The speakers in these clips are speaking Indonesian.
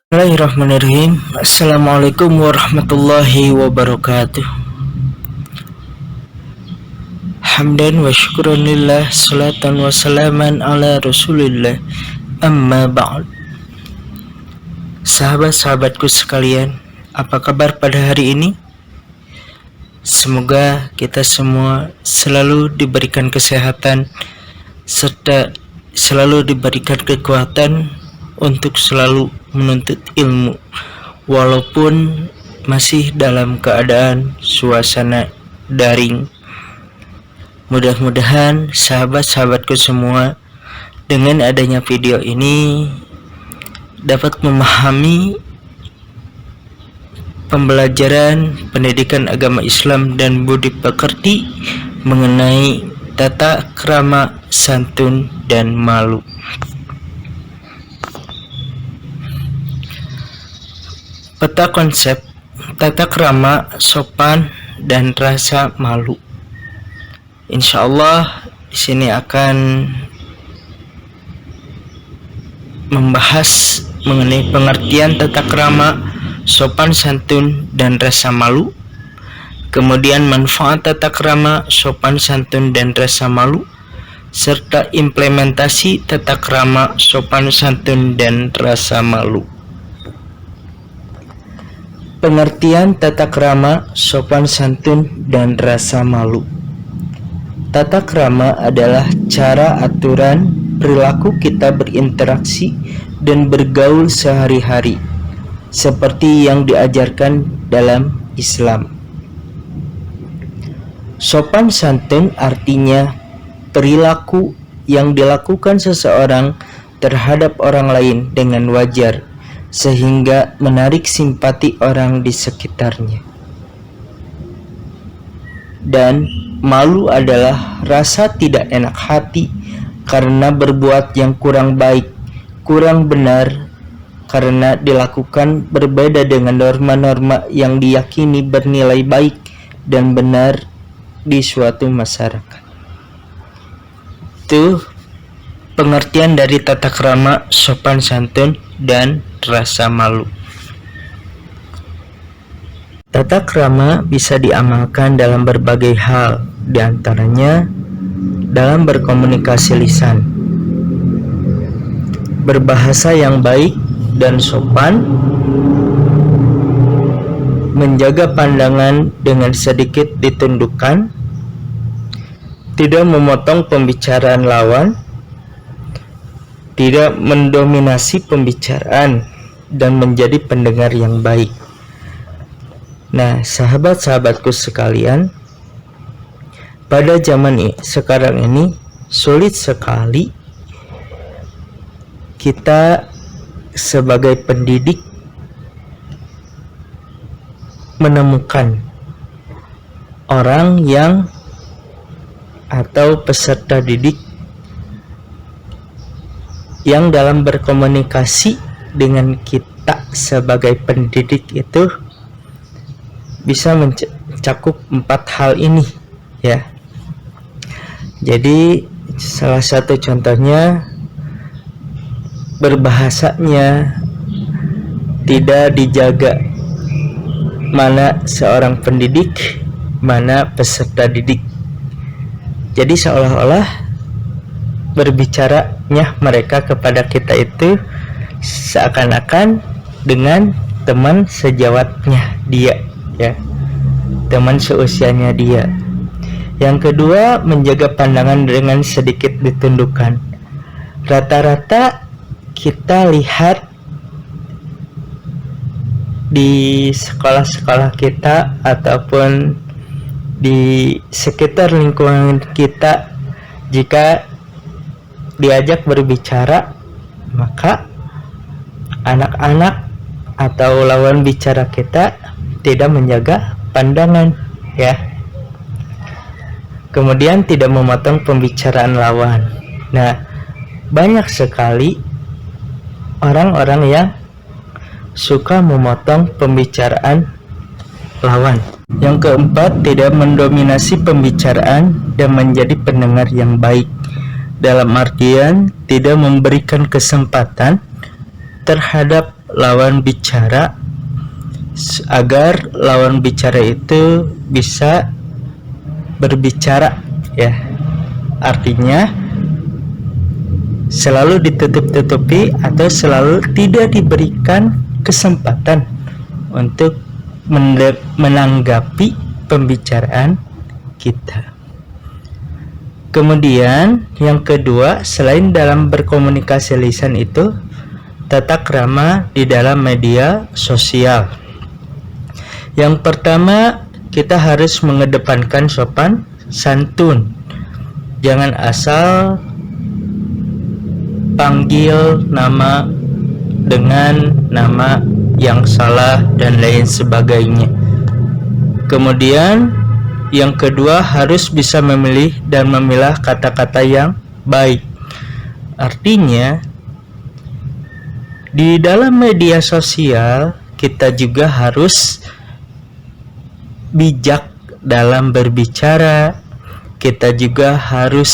Bismillahirrahmanirrahim. Assalamualaikum warahmatullahi wabarakatuh. Hamdan wa syukran lillah, salatan wa salaman ala rasulillah. Amma ba'd. Sahabat-sahabatku sekalian, apa kabar pada hari ini? Semoga kita semua selalu diberikan kesehatan serta selalu diberikan kekuatan untuk selalu menuntut ilmu walaupun masih dalam keadaan suasana daring. Mudah-mudahan sahabat-sahabatku semua dengan adanya video ini dapat memahami pembelajaran pendidikan agama Islam dan budi pekerti mengenai tata krama, santun, dan malu. Peta konsep tata krama, sopan, dan rasa malu. Insya Allah di sini akan membahas mengenai pengertian tata krama, sopan, santun, dan rasa malu. Kemudian manfaat tata krama, sopan, santun, dan rasa malu, serta implementasi tata krama, sopan, santun, dan rasa malu. Pengertian tata krama, sopan santun, dan rasa malu. Tata krama adalah cara aturan perilaku kita berinteraksi dan bergaul sehari-hari, seperti yang diajarkan dalam Islam. Sopan santun artinya perilaku yang dilakukan seseorang terhadap orang lain dengan wajar, sehingga menarik simpati orang di sekitarnya. Dan malu adalah rasa tidak enak hati karena berbuat yang kurang baik, kurang benar, karena dilakukan berbeda dengan norma-norma yang diyakini bernilai baik dan benar di suatu masyarakat. Itu pengertian dari tata krama, sopan santun, dan rasa malu. Tata krama bisa diamalkan dalam berbagai hal, diantaranya dalam berkomunikasi lisan, berbahasa yang baik dan sopan, menjaga pandangan dengan sedikit ditundukkan, tidak memotong pembicaraan lawan, tidak mendominasi pembicaraan, dan menjadi pendengar yang baik. Nah, sahabat-sahabatku sekalian, pada zaman sekarang ini sulit sekali kita sebagai pendidik menemukan orang yang atau peserta didik yang dalam berkomunikasi dengan kita sebagai pendidik itu bisa mencakup 4 hal ini, ya. Jadi salah satu contohnya berbahasanya tidak dijaga, mana seorang pendidik, mana peserta didik. Jadi seolah-olah berbicaranya mereka kepada kita itu seakan-akan dengan teman sejawatnya dia, ya, teman seusianya dia. Yang kedua, menjaga pandangan dengan sedikit ditundukkan. Rata-rata kita lihat di sekolah-sekolah kita ataupun di sekitar lingkungan kita, jika diajak berbicara, maka anak-anak atau lawan bicara kita tidak menjaga pandangan, ya. Kemudian tidak memotong pembicaraan lawan. Nah, banyak sekali orang-orang yang suka memotong pembicaraan lawan. Yang keempat, tidak mendominasi pembicaraan dan menjadi pendengar yang baik. Dalam artian tidak memberikan kesempatan terhadap lawan bicara agar lawan bicara itu bisa berbicara, ya. Artinya selalu ditutup-tutupi atau selalu tidak diberikan kesempatan untuk menanggapi pembicaraan kita. Kemudian yang kedua, selain dalam berkomunikasi lisan itu, tata krama di dalam media sosial. Yang pertama, kita harus mengedepankan sopan santun. Jangan asal panggil nama dengan nama yang salah dan lain sebagainya. Kemudian yang kedua, harus bisa memilih dan memilah kata-kata yang baik. Artinya di dalam media sosial kita juga harus bijak dalam berbicara. Kita juga harus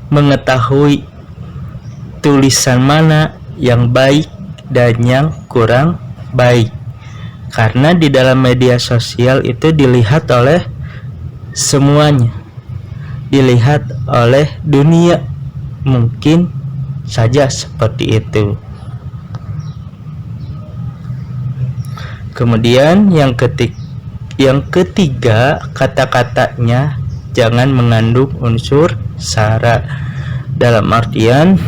mengetahui tulisan mana yang baik dan yang kurang baik. Karena di dalam media sosial itu dilihat oleh semuanya, dilihat oleh dunia, mungkin saja seperti itu. Kemudian yang ketiga, kata-katanya jangan mengandung unsur sara. Dalam artian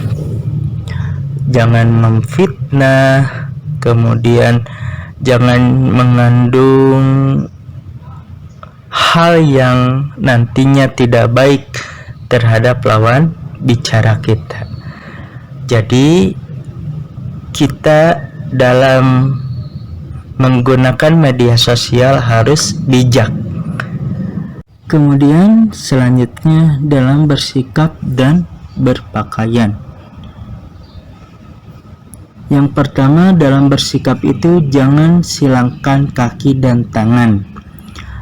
jangan memfitnah, kemudian jangan mengandung hal yang nantinya tidak baik terhadap lawan bicara kita. Jadi kita dalam menggunakan media sosial harus bijak. Kemudian selanjutnya dalam bersikap dan berpakaian. Yang pertama, dalam bersikap itu jangan silangkan kaki dan tangan.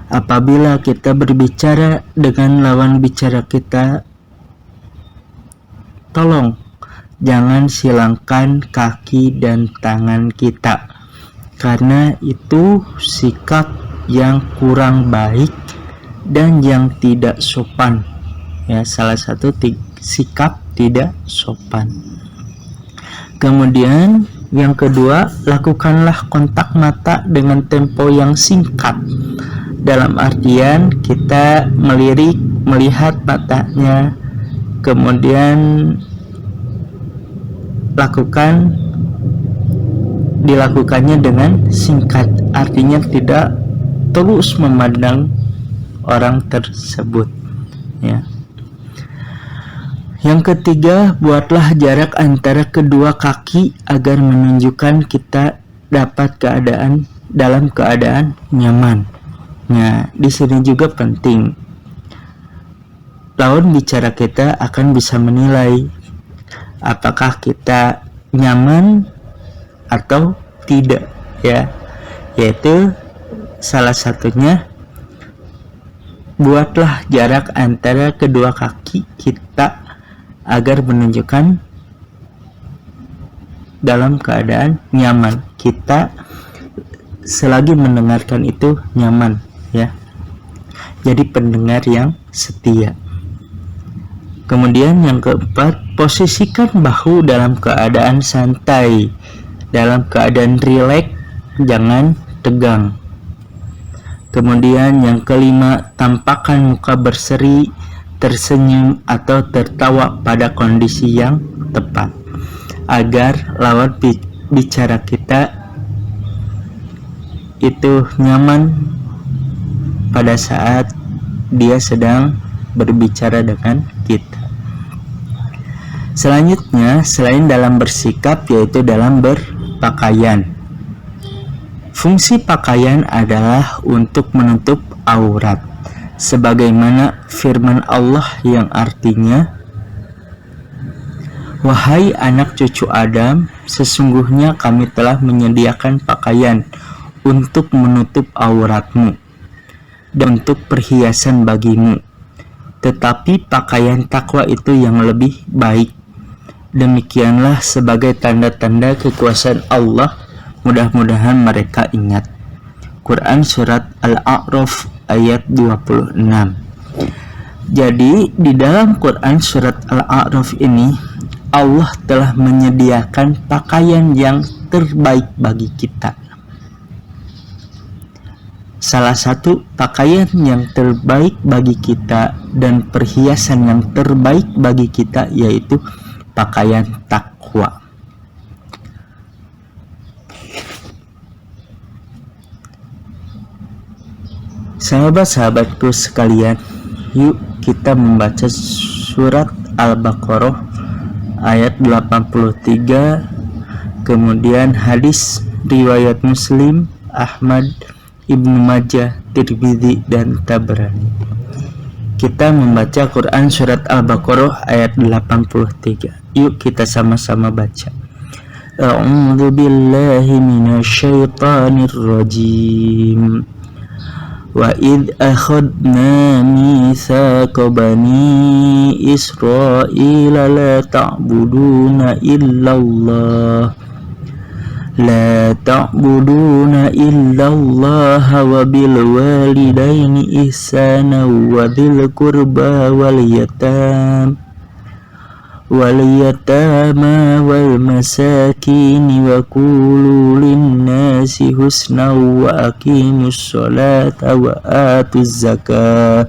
Apabila kita berbicara dengan lawan bicara kita, tolong jangan silangkan kaki dan tangan kita, karena itu sikap yang kurang baik dan yang tidak sopan. Ya, salah satu sikap tidak sopan. Kemudian yang kedua, lakukanlah kontak mata dengan tempo yang singkat. Dalam artian kita melirik, melihat matanya, kemudian dilakukannya dengan singkat. Artinya tidak terus memandang orang tersebut, ya. Yang ketiga, buatlah jarak antara kedua kaki agar menunjukkan kita dalam keadaan nyaman. Nah, di sini juga penting. Lawan bicara kita akan bisa menilai apakah kita nyaman atau tidak, ya. Yaitu salah satunya, buatlah jarak antara kedua kaki kita agar menunjukkan dalam keadaan nyaman. Kita selagi mendengarkan itu nyaman, ya. Jadi pendengar yang setia. Kemudian yang keempat, posisikan bahu dalam keadaan santai, dalam keadaan rileks, jangan tegang. Kemudian yang kelima, tampakkan muka berseri, tersenyum atau tertawa pada kondisi yang tepat agar lawan bicara kita itu nyaman pada saat dia sedang berbicara dengan kita. Selanjutnya, selain dalam bersikap, yaitu dalam berpakaian. Fungsi pakaian adalah untuk menutup aurat, sebagaimana firman Allah yang artinya, "Wahai anak cucu Adam, sesungguhnya kami telah menyediakan pakaian untuk menutup auratmu dan untuk perhiasan bagimu. Tetapi pakaian takwa itu yang lebih baik. Demikianlah sebagai tanda-tanda kekuasaan Allah, mudah-mudahan mereka ingat. Quran Surat Al-A'raf ayat 26. Jadi di dalam Quran Surat Al-A'raf ini Allah telah menyediakan pakaian yang terbaik bagi kita. Salah satu pakaian yang terbaik bagi kita dan perhiasan yang terbaik bagi kita yaitu pakaian takwa. Sahabat-sahabatku sekalian, yuk kita membaca surat Al-Baqarah ayat 83, kemudian hadis riwayat Muslim, Ahmad, Ibnu Majah, Tirmidzi, dan Tabrani. Kita membaca Quran Surat Al-Baqarah ayat 83. Yuk kita sama-sama baca. A'udzu billahi minasyaitonir rajim. Wa idh akhadna mitsaqa bani Israila la ta'buduna illallah لا تعبدون إلا الله وبالوالدين إحسانا وذي القربى واليتامى والمساكين وقولوا للناس حسنا وأقيموا الصلاة وآتوا الزكاة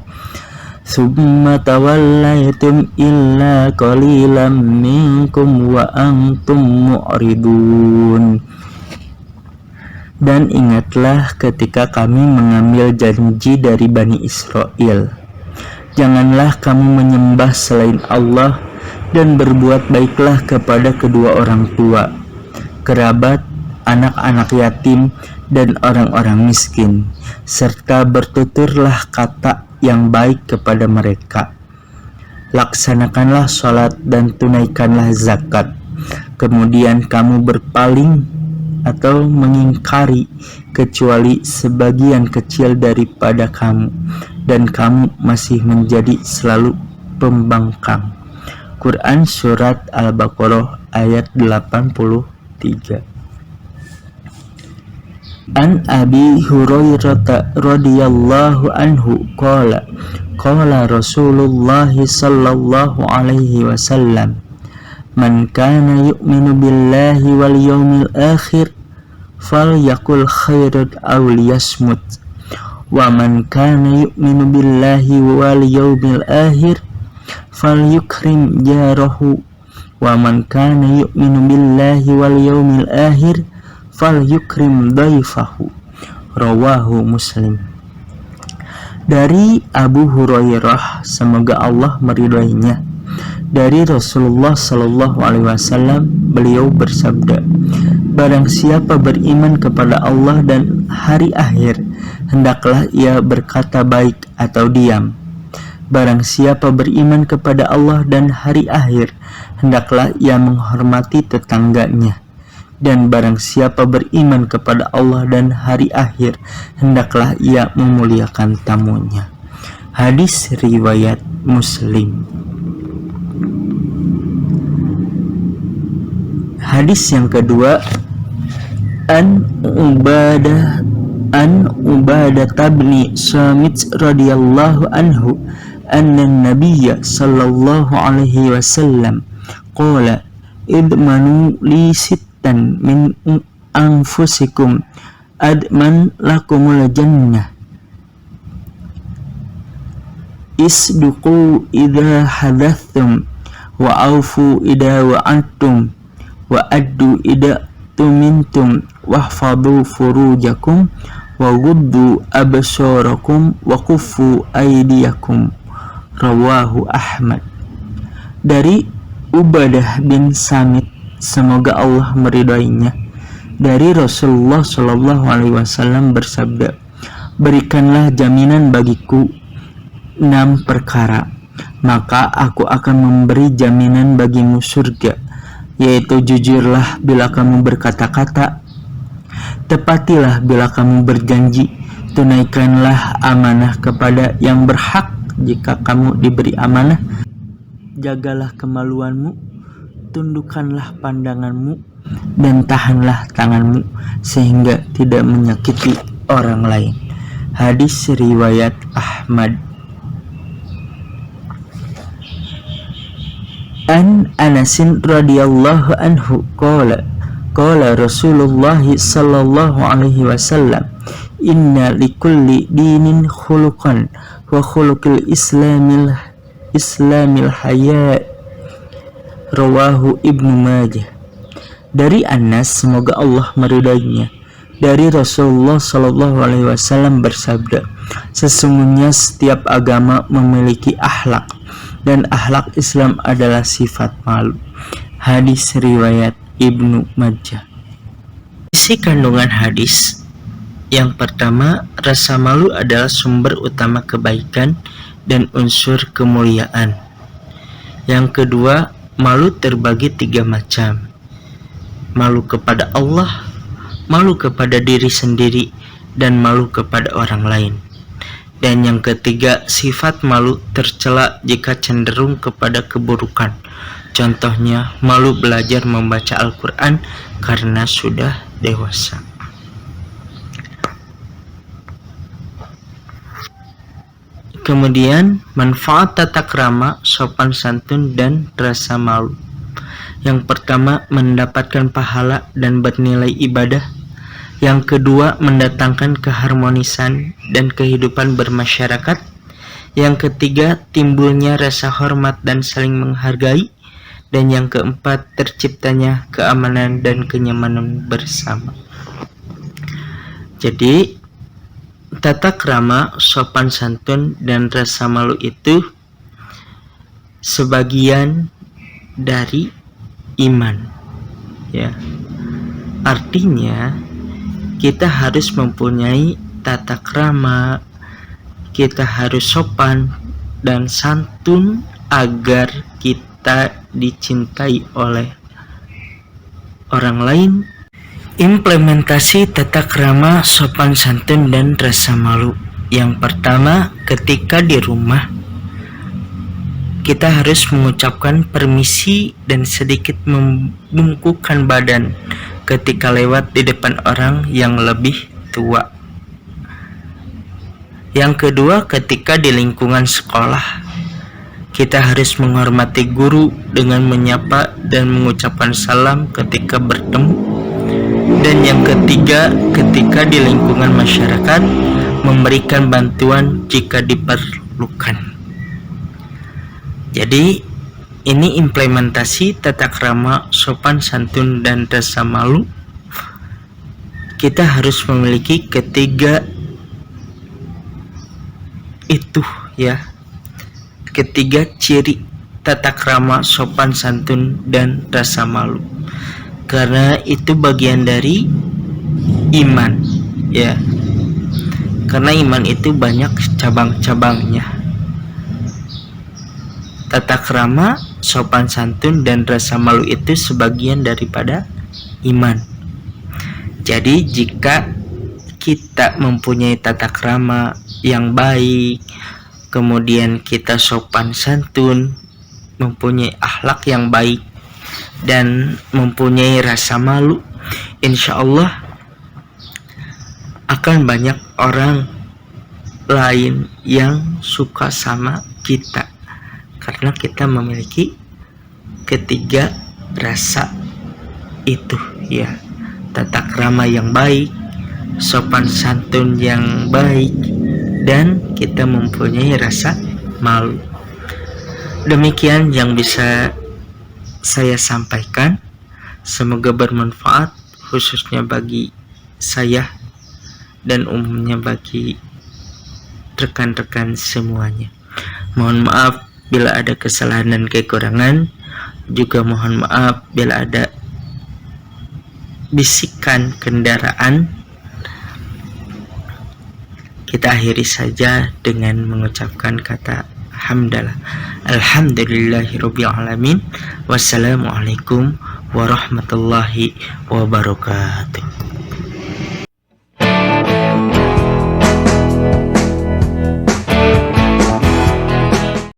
ثم توليتم إلا قليلا منكم وأنتم معرضون. Dan ingatlah ketika kami mengambil janji dari Bani Israel, janganlah kamu menyembah selain Allah dan berbuat baiklah kepada kedua orang tua, kerabat, anak-anak yatim, dan orang-orang miskin, serta bertuturlah kata yang baik kepada mereka. Laksanakanlah sholat dan tunaikanlah zakat. Kemudian kamu berpaling atau mengingkari kecuali sebagian kecil daripada kamu, dan kamu masih menjadi selalu pembangkang. Quran Surat Al-Baqarah ayat 83. An Abi Hurairah radhiyallahu anhu qala Rasulullah sallallahu alaihi wasallam, man kana yu'minu billahi wal yawmil akhir falyakul khairan aw liyasmut, wa man kana yu'minu billahi wal yawmil akhir falyukrim jarahu, wa man kana yu'minu billahi wal yawmil akhir falyukrim daifahu. Rawahu Muslim. Dari Abu Hurairah, semoga Allah meridhoinya, dari Rasulullah Sallallahu Alaihi Wasallam, beliau bersabda, barang siapa beriman kepada Allah dan hari akhir, hendaklah ia berkata baik atau diam. Barang siapa beriman kepada Allah dan hari akhir, hendaklah ia menghormati tetangganya. Dan barang siapa beriman kepada Allah dan hari akhir, hendaklah ia memuliakan tamunya. Hadis riwayat Muslim. Hadis yang kedua, An Ubadah bin Samit radhiyallahu anhu anna Nabiyya sallallahu alaihi wasallam qala idmanu li sittan min anfusikum adman lakumul jannah isduqu idha hadathtum wa awfu idha wa'antum wa addu idha tumintum wahfadhu furujakum wa guddu absarakum wa kuffu aydiyakum. Rawahu Ahmad. Dari Ubadah bin Samit, semoga Allah meridhoinya, dari Rasulullah Shallallahu Alaihi Wasallam bersabda, berikanlah jaminan bagiku 6 perkara, maka aku akan memberi jaminan bagimu surga, yaitu jujurlah bila kamu berkata-kata, tepatilah bila kamu berjanji, tunaikanlah amanah kepada yang berhak jika kamu diberi amanah, jagalah kemaluanmu, tundukkanlah pandanganmu dan tahanlah tanganmu sehingga tidak menyakiti orang lain. Hadis riwayat Ahmad. An Anasin radhiyallahu anhu qala Rasulullah sallallahu alaihi wasallam, inna likulli dinin khuluqan wa khuluqul islamil haya. Rawahu Ibnu Majah. Dari Anas, semoga Allah meridainya, dari Rasulullah sallallahu alaihi wasallam bersabda, sesungguhnya setiap agama memiliki akhlak dan akhlak Islam adalah sifat malu. Hadis riwayat Ibnu Majah. Isi kandungan hadis. Yang pertama, rasa malu adalah sumber utama kebaikan dan unsur kemuliaan. Yang kedua, malu terbagi 3 macam. Malu kepada Allah, malu kepada diri sendiri, dan malu kepada orang lain. Dan yang ketiga, sifat malu tercela jika cenderung kepada keburukan. Contohnya, malu belajar membaca Al-Quran karena sudah dewasa. Kemudian, manfaat tata krama, sopan santun, dan rasa malu. Yang pertama, mendapatkan pahala dan bernilai ibadah. Yang kedua, mendatangkan keharmonisan dan kehidupan bermasyarakat. Yang ketiga, timbulnya rasa hormat dan saling menghargai. Dan yang keempat, terciptanya keamanan dan kenyamanan bersama. Jadi, tata krama, sopan santun, dan rasa malu itu sebagian dari iman, ya. Artinya kita harus mempunyai tata krama, kita harus sopan dan santun agar kita dicintai oleh orang lain. Implementasi tata krama, sopan santun, dan rasa malu. Yang pertama, ketika di rumah kita harus mengucapkan permisi dan sedikit membungkukkan badan ketika lewat di depan orang yang lebih tua. Yang kedua, ketika di lingkungan sekolah kita harus menghormati guru dengan menyapa dan mengucapkan salam ketika bertemu. Dan yang ketiga, ketika di lingkungan masyarakat memberikan bantuan jika diperlukan. Jadi ini implementasi tata krama, sopan santun, dan rasa malu. Kita harus memiliki ketiga itu, ya. Ketiga ciri tata krama, sopan santun, dan rasa malu. Karena itu bagian dari iman, ya. Karena iman itu banyak cabang-cabangnya. Tata krama, sopan santun, dan rasa malu itu sebagian daripada iman. Jadi jika kita mempunyai tata krama yang baik, kemudian kita sopan santun, mempunyai akhlak yang baik, dan mempunyai rasa malu, insya Allah akan banyak orang lain yang suka sama kita. Karena kita memiliki ketiga rasa itu, ya. Tata krama yang baik, sopan santun yang baik, dan kita mempunyai rasa malu. Demikian yang bisa saya sampaikan. Semoga bermanfaat, khususnya bagi saya dan umumnya bagi rekan-rekan semuanya. Mohon maaf bila ada kesalahan dan kekurangan. Juga mohon maaf bila ada bisikan kendaraan. Kita akhiri saja dengan mengucapkan kata hamdalah. Alhamdulillahirabbil alamin. Wassalamualaikum warahmatullahi wabarakatuh.